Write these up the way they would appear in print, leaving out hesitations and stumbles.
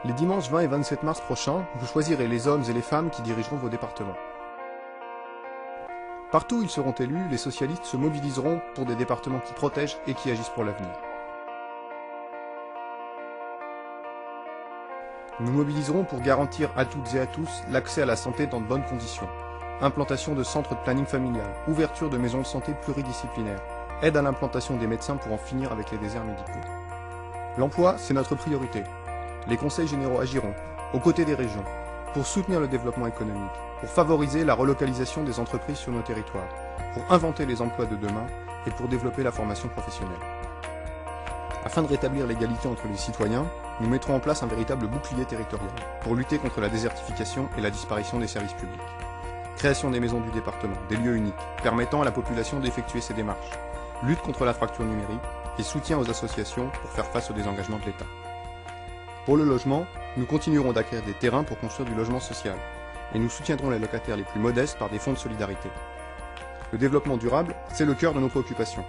Les dimanches 20 et 27 mars prochains, vous choisirez les hommes et les femmes qui dirigeront vos départements. Partout où ils seront élus, les socialistes se mobiliseront pour des départements qui protègent et qui agissent pour l'avenir. Nous mobiliserons pour garantir à toutes et à tous l'accès à la santé dans de bonnes conditions. Implantation de centres de planning familial, ouverture de maisons de santé pluridisciplinaires, aide à l'implantation des médecins pour en finir avec les déserts médicaux. L'emploi, c'est notre priorité. Les conseils généraux agiront, aux côtés des régions, pour soutenir le développement économique, pour favoriser la relocalisation des entreprises sur nos territoires, pour inventer les emplois de demain et pour développer la formation professionnelle. Afin de rétablir l'égalité entre les citoyens, nous mettrons en place un véritable bouclier territorial pour lutter contre la désertification et la disparition des services publics. Création des maisons du département, des lieux uniques, permettant à la population d'effectuer ses démarches. Lutte contre la fracture numérique et soutien aux associations pour faire face aux désengagements de l'État. Pour le logement, nous continuerons d'acquérir des terrains pour construire du logement social et nous soutiendrons les locataires les plus modestes par des fonds de solidarité. Le développement durable, c'est le cœur de nos préoccupations.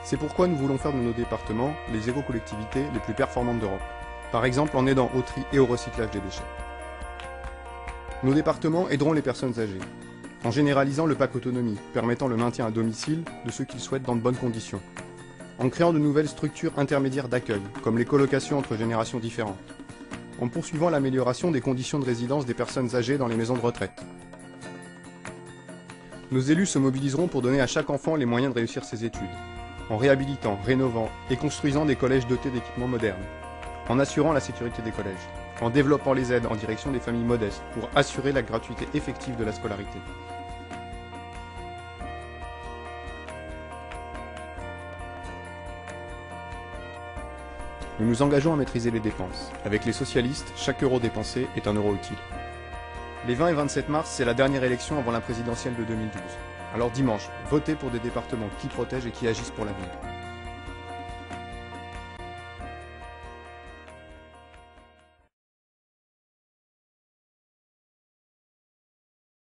C'est pourquoi nous voulons faire de nos départements les éco-collectivités les plus performantes d'Europe, par exemple en aidant au tri et au recyclage des déchets. Nos départements aideront les personnes âgées, en généralisant le pack autonomie, permettant le maintien à domicile de ceux qu'ils souhaitent dans de bonnes conditions, en créant de nouvelles structures intermédiaires d'accueil, comme les colocations entre générations différentes, en poursuivant l'amélioration des conditions de résidence des personnes âgées dans les maisons de retraite. Nos élus se mobiliseront pour donner à chaque enfant les moyens de réussir ses études, en réhabilitant, rénovant et construisant des collèges dotés d'équipements modernes, en assurant la sécurité des collèges, en développant les aides en direction des familles modestes pour assurer la gratuité effective de la scolarité. Nous nous engageons à maîtriser les dépenses. Avec les socialistes, chaque euro dépensé est un euro utile. Les 20 et 27 mars, c'est la dernière élection avant la présidentielle de 2012. Alors dimanche, votez pour des départements qui protègent et qui agissent pour l'avenir.